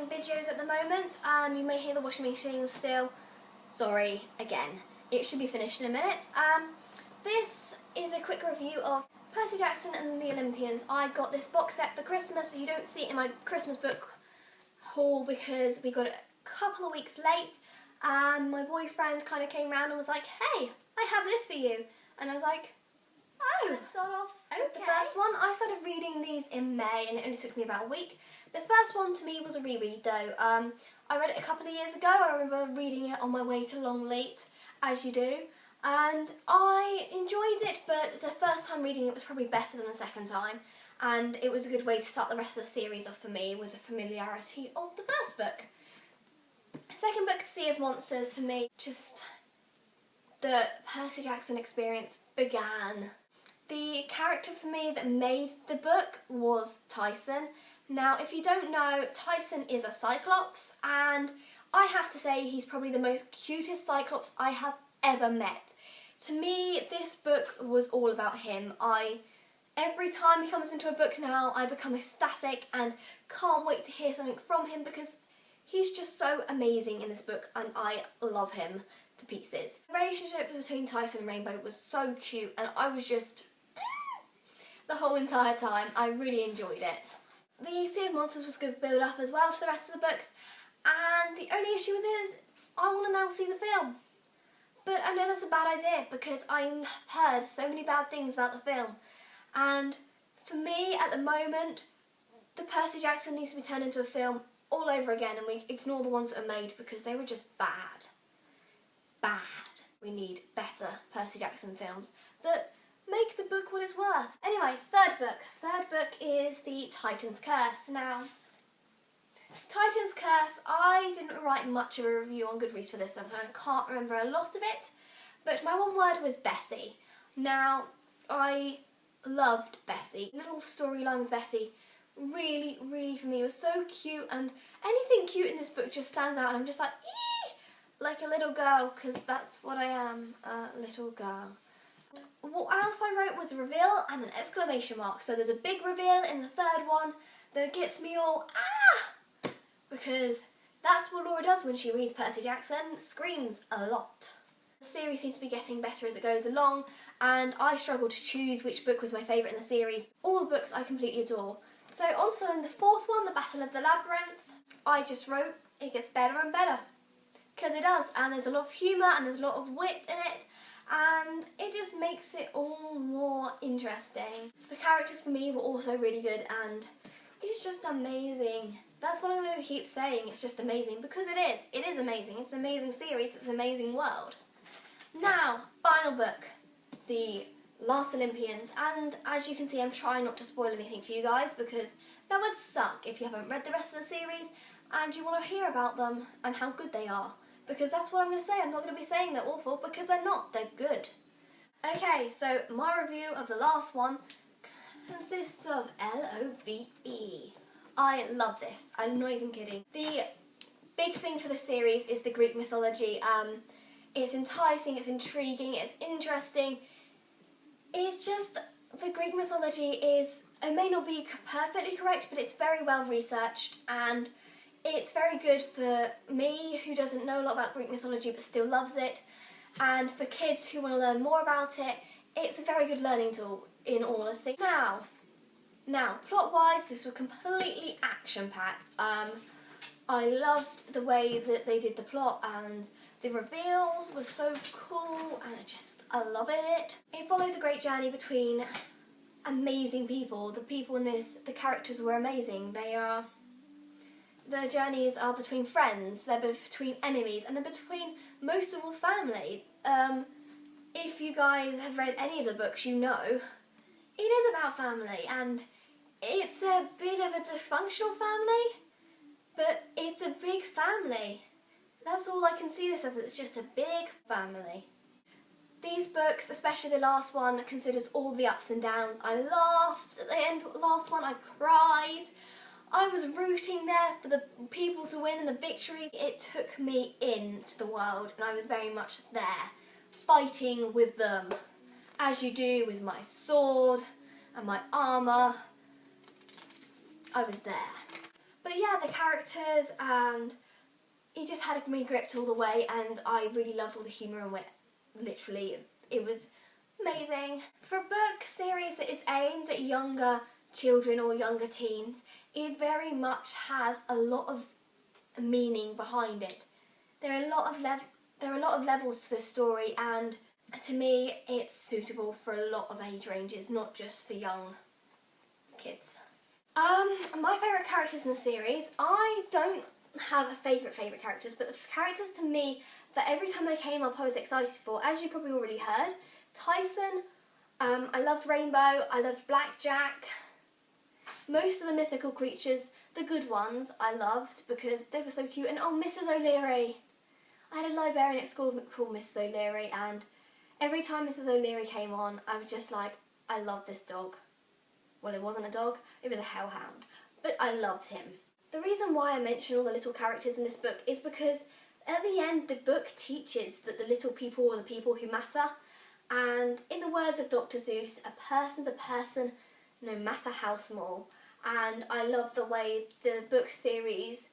making videos at the moment. You may hear the washing machine still. Sorry, again. It should be finished in a minute. This is a quick review of Percy Jackson and the Olympians. I got this box set for Christmas, so you don't see it in my Christmas book haul because we got it a couple of weeks late. And my boyfriend kind of came round and was like, hey, I have this for you. And I was like, oh. Let's start off with the first one. I started reading these in May and it only took me about a week. The first one to me was a reread though. I read it a couple of years ago. I remember reading it on my way to Longleat, as you do. And I enjoyed it, but the first time reading it was probably better than the second time. And it was a good way to start the rest of the series off for me with the familiarity of the first book. Second book, Sea of Monsters, for me, just the Percy Jackson experience began. The character for me that made the book was Tyson. Now, if you don't know, Tyson is a Cyclops, and I have to say he's probably the most cutest Cyclops I have ever met. To me, this book was all about him. Every time he comes into a book now, I become ecstatic and can't wait to hear something from him because he's just so amazing in this book and I love him to pieces. The relationship between Tyson and Rainbow was so cute and I was just the whole entire time. I really enjoyed it. The Sea of Monsters was good build up as well to the rest of the books, and the only issue with it is I want to now see the film. But I know that's a bad idea because I've heard so many bad things about the film. And for me, at the moment, the Percy Jackson needs to be turned into a film all over again and we ignore the ones that are made because they were just bad. Bad. We need better Percy Jackson films that make the book what it's worth. Anyway, third book. Third book is The Titan's Curse. Now, Titan's Curse, I didn't write much of a review on Goodreads for this and I can't remember a lot of it, but my one word was Bessie. Now, I loved Bessie. The little storyline with Bessie really, for me was so cute, and anything cute in this book just stands out and I'm just like, eee! Like a little girl, because that's what I am, a little girl. What else I wrote was a reveal and an exclamation mark. So there's a big reveal in the third one that gets me all, ah! Because that's what Laura does when she reads Percy Jackson, screams a lot. The series seems to be getting better as it goes along, and I struggled to choose which book was my favourite in the series. All the books I completely adore. So on to the fourth one, The Battle of the Labyrinth. I just wrote, it gets better and better. Because it does, and there's a lot of humour and there's a lot of wit in it, and it just makes it all more interesting. The characters for me were also really good and it's just amazing. That's what I'm going to keep saying, it's just amazing, because it is. It is amazing. It's an amazing series, it's an amazing world. Now, final book, The Last Olympians, and as you can see I'm trying not to spoil anything for you guys because that would suck if you haven't read the rest of the series and you want to hear about them and how good they are, because that's what I'm going to say. I'm not going to be saying they're awful because they're not, they're good. Okay, so my review of the last one consists of L-O-V-E. I love this, I'm not even kidding. The big thing for the series is the Greek mythology. It's enticing, it's intriguing, it's interesting. It's just, the Greek mythology is, it may not be perfectly correct, but it's very well researched and it's very good for me who doesn't know a lot about Greek mythology but still loves it, and for kids who want to learn more about it, it's a very good learning tool in all honesty. Now, plot-wise, this was completely action-packed. I loved the way that they did the plot and the reveals were so cool and I love it. It follows a great journey between amazing people. The people in this, the characters were amazing. The journeys are between friends, they're between enemies, and they're between, most of all, family. If you guys have read any of the books, you know it is about family, and it's a bit of a dysfunctional family, but it's a big family. That's all I can see this as, it's just a big family. These books, especially the last one, considers all the ups and downs. I laughed at the end of the last one, I cried. I was rooting there for the people to win and the victories. It took me into the world and I was very much there, fighting with them, as you do with my sword and my armour. I was there. But yeah, the characters, and it just had me gripped all the way, and I really loved all the humour and wit. Literally, it was amazing. For a book series that is aimed at younger children or younger teens, it very much has a lot of meaning behind it. There are a lot of levels to this story, and to me it's suitable for a lot of age ranges, not just for young kids. My favourite characters in the series, I don't have a favourite characters, but the characters to me that every time they came up I was excited for, as you probably already heard, Tyson, I loved Rainbow, I loved Blackjack. Most of the mythical creatures, the good ones, I loved because they were so cute. And oh, Mrs. O'Leary. I had a librarian at school called Mrs. O'Leary, and every time Mrs. O'Leary came on, I was just like, I love this dog. Well, it wasn't a dog, it was a hellhound, but I loved him. The reason why I mention all the little characters in this book is because at the end, the book teaches that the little people are the people who matter. And in the words of Dr. Seuss, a person's a person no matter how small. And I love the way the book series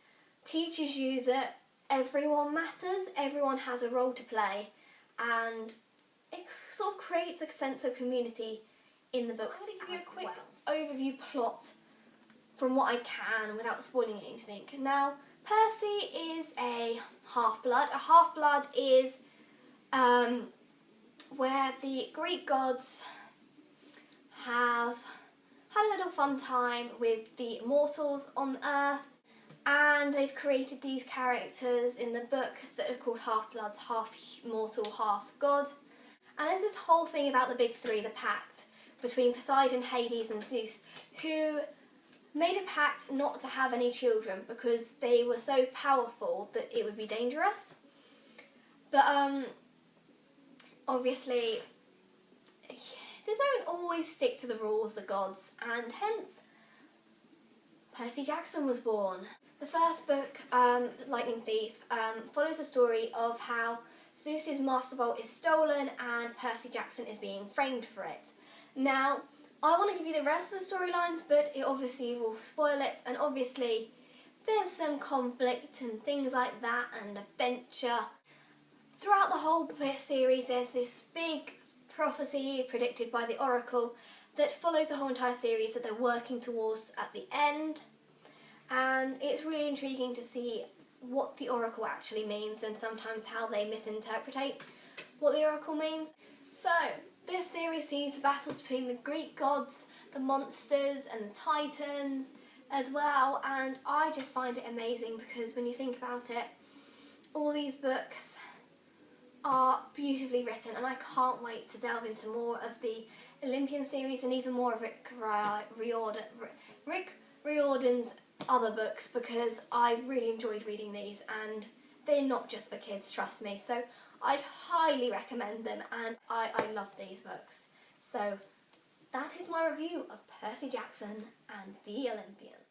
teaches you that everyone matters, everyone has a role to play, and it sort of creates a sense of community in the books. I'm going to give you a quick overview plot from what I can without spoiling anything. Now, Percy is a half-blood. A half-blood is where the Greek gods have had a little fun time with the mortals on Earth, and they've created these characters in the book that are called half-bloods, half mortal, half god. And there's this whole thing about the big three, the pact between Poseidon, Hades and Zeus, who made a pact not to have any children because they were so powerful that it would be dangerous. But obviously they don't always stick to the rules, the gods, and hence Percy Jackson was born. The first book, Lightning Thief, follows the story of how Zeus's Master Bolt is stolen and Percy Jackson is being framed for it. Now, I want to give you the rest of the storylines, but it obviously will spoil it, and obviously there's some conflict and things like that and adventure. Throughout the whole series there's this big prophecy predicted by the Oracle that follows the whole entire series that they're working towards at the end, and it's really intriguing to see what the Oracle actually means and sometimes how they misinterpret what the Oracle means. So, this series sees the battles between the Greek gods, the monsters and the titans as well, and I just find it amazing because when you think about it, all these books are beautifully written, and I can't wait to delve into more of the Olympian series and even more of Rick Riordan's other books, because I really enjoyed reading these, and they're not just for kids, trust me. So I'd highly recommend them, and I love these books. So that is my review of Percy Jackson and the Olympians.